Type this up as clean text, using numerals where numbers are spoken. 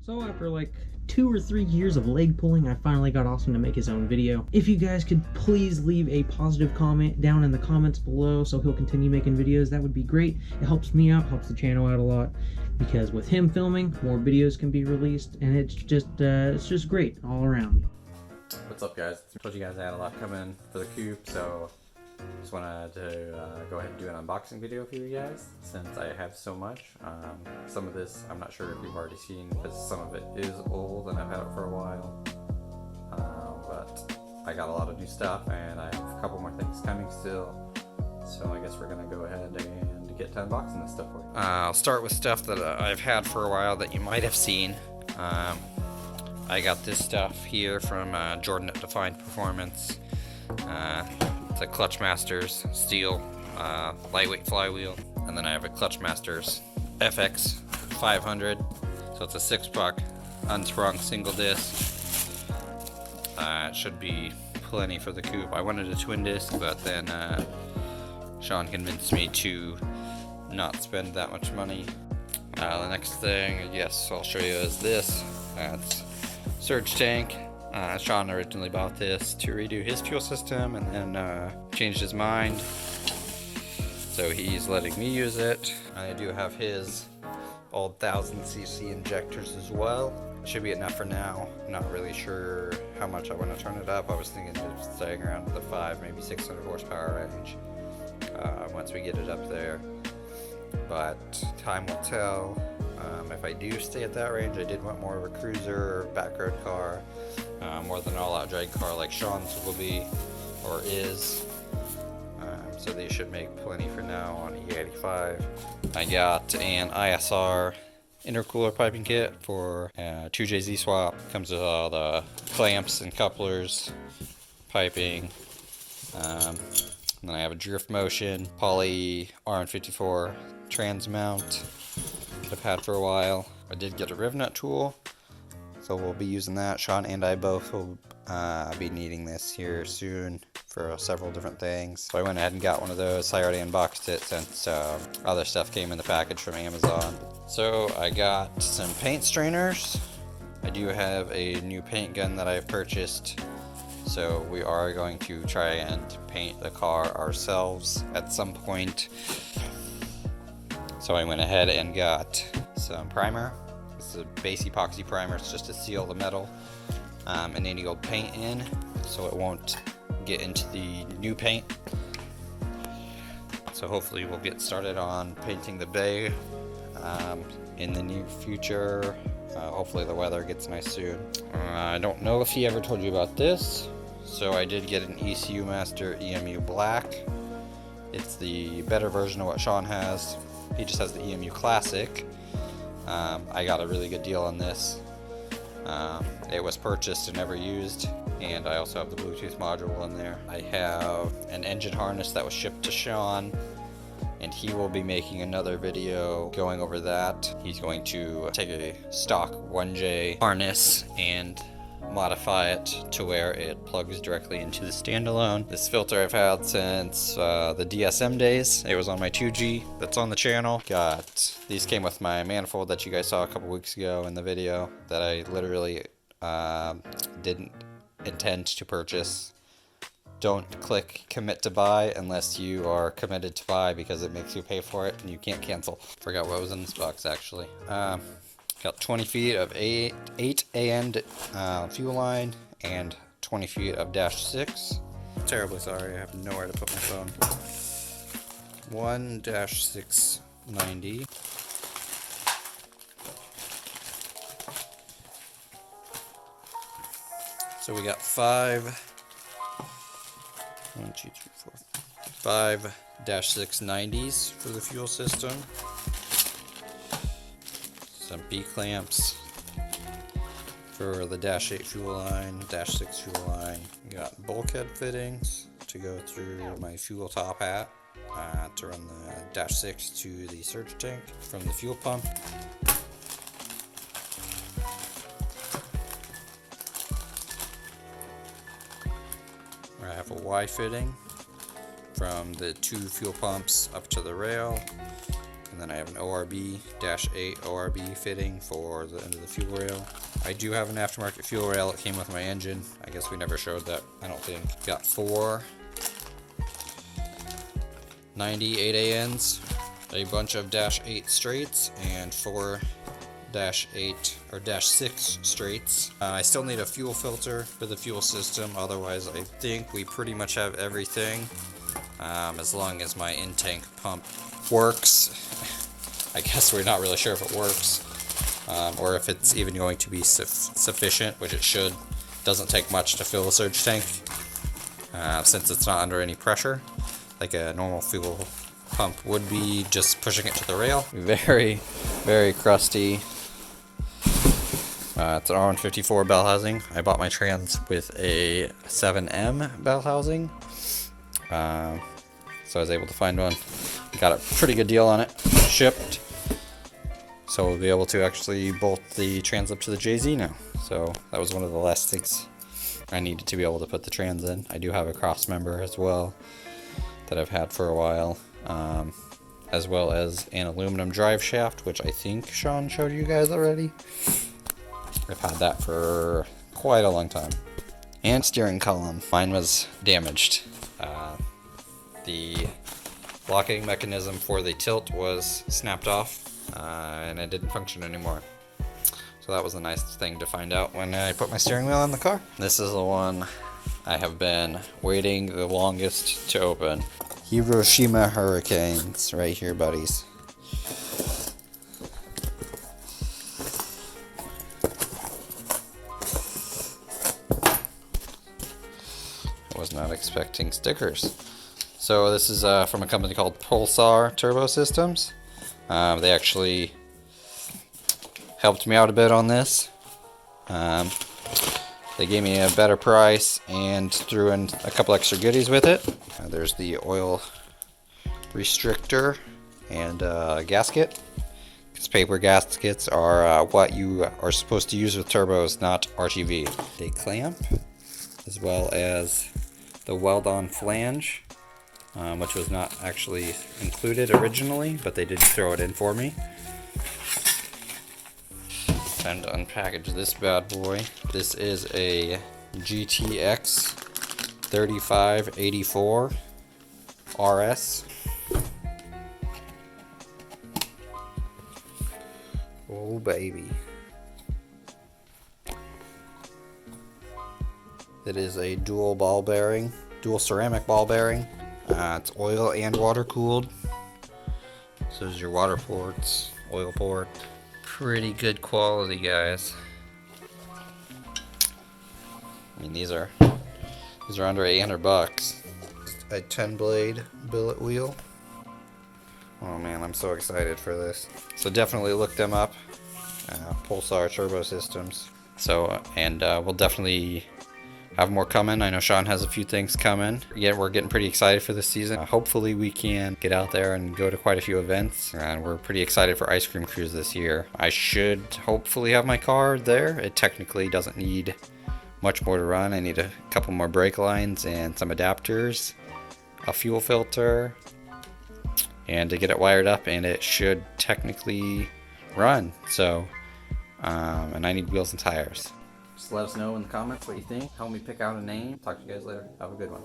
So after like 2 or 3 years of leg pulling, I finally got Austin to make his own video. If you guys could please leave a positive comment down in the comments below so he'll continue making videos, that would be great. It helps me out, helps the channel out a lot, because with him filming, more videos can be released, and it's just great all around. What's up, guys? I told you guys I had a lot coming for the Coupe, so just wanted to go ahead and do an unboxing video for you guys since I have so much. Some of this I'm not sure if you've already seen because some of it is old and I've had it for a while, but I got a lot of new stuff and I have a couple more things coming still, so I guess we're gonna go ahead and get to unboxing this stuff for you. I'll start with stuff that I've had for a while that you might have seen. I got this stuff here from Jordan at Defined Performance. It's a Clutch Masters steel lightweight flywheel, and then I have a Clutch Masters FX 500. So it's a 6-puck unsprung single disc. It should be plenty for the Coupe. I wanted a twin disc, but then Sean convinced me to not spend that much money. The next thing, yes, I'll show you is this. It's surge tank. Sean originally bought this to redo his fuel system and then changed his mind, so he's letting me use it. I do have his old 1000cc injectors as well. Should be enough for now. I'm not really sure how much I want to turn it up. I was thinking just staying around the 5, maybe 600 horsepower range once we get it up there, but time will tell. If I do stay at that range, I did want more of a cruiser or back road car, more than an all-out drag car like Sean's will be or is. So they should make plenty for now on E85. I got an ISR intercooler piping kit for 2JZ swap. Comes with all the clamps and couplers, piping. And then I have a drift motion poly RN54 trans mount that I've had for a while. I did get a riv nut tool, so we'll be using that. Sean and I both will be needing this here soon for several different things. So I went ahead and got one of those. I already unboxed it since other stuff came in the package from Amazon. So I got some paint strainers. I do have a new paint gun that I've purchased, so we are going to try and paint the car ourselves at some point. So I went ahead and got some primer. This is a base epoxy primer. It's just to seal the metal and any old paint in, so it won't get into the new paint. So hopefully we'll get started on painting the bay in the near future. Hopefully the weather gets nice soon. I don't know if he ever told you about this. So I did get an ECU Master EMU Black. It's the better version of what Sean has. He just has the EMU Classic. I got a really good deal on this. It was purchased and never used, and I also have the Bluetooth module in there. I have an engine harness that was shipped to Sean, and he will be making another video going over that. He's going to take a stock 1J harness and modify it to where it plugs directly into the standalone. This filter I've had since the DSM days. It was on my 2G that's on the channel. These came with my Manifold that you guys saw a couple weeks ago in the video that I literally didn't intend to purchase. Don't click commit to buy unless you are committed to buy, because it makes you pay for it and you can't cancel. Forgot what was in this box actually. Got 20 feet of 8 AN fuel line and 20 feet of dash 6. Terribly sorry, I have nowhere to put my phone. 1 dash 690. So we got 5 dash 690s for the fuel system. Some B-clamps for the dash 8 fuel line, dash 6 fuel line. Got bulkhead fittings to go through my fuel top hat to run the dash 6 to the surge tank from the fuel pump. I have a Y fitting from the 2 fuel pumps up to the rail. And then I have an ORB-8 ORB fitting for the end of the fuel rail. I do have an aftermarket fuel rail. It came with my engine. I guess we never showed that, I don't think. Got 4 98 ANs, a bunch of -8 straights, and 4 -8 or -6 straights. I still need a fuel filter for the fuel system. Otherwise, I think we pretty much have everything. As long as my in-tank pump works. I guess we're not really sure if it works, or if it's even going to be sufficient, which it should. Doesn't take much to fill a surge tank, since it's not under any pressure, like a normal fuel pump would be, just pushing it to the rail. Very, very crusty. It's an R154 bell housing. I bought my trans with a 7M bell housing, so I was able to find one. Got a pretty good deal on it, shipped. So we'll be able to actually bolt the trans up to the JZ now. So that was one of the last things I needed to be able to put the trans in. I do have a cross member as well that I've had for a while, as well as an aluminum drive shaft, which I think Sean showed you guys already. I've had that for quite a long time. And steering column. Mine was damaged. The locking mechanism for the tilt was snapped off, and it didn't function anymore. So that was a nice thing to find out when I put my steering wheel in the car. This is the one I have been waiting the longest to open. Hiroshima Hurricanes, right here, buddies. I was not expecting stickers. So this is from a company called Pulsar Turbo Systems. They actually helped me out a bit on this. They gave me a better price and threw in a couple extra goodies with it. There's the oil restrictor and gasket. Because paper gaskets are what you are supposed to use with turbos, not RTV. A clamp, as well as the weld-on flange, which was not actually included originally, but they did throw it in for me. Time to unpackage this bad boy. This is a GTX 3584 RS. Oh baby. It is a dual ball bearing, dual ceramic ball bearing. It's oil and water cooled. So there's your water ports, oil port. Pretty good quality, guys. I mean, these are under $800. A 10 blade billet wheel. Oh man, I'm so excited for this. So definitely look them up. Pulsar Turbo Systems. So, and we'll definitely have more coming. I know Sean has a few things coming. Yeah, we're getting pretty excited for this season. Hopefully we can get out there and go to quite a few events. And we're pretty excited for Ice Cream Cruise this year. I should hopefully have my car there. It technically doesn't need much more to run. I need a couple more brake lines and some adapters, a fuel filter, and to get it wired up, and it should technically run. So, and I need wheels and tires. Just let us know in the comments what you think. Help me pick out a name. Talk to you guys later. Have a good one.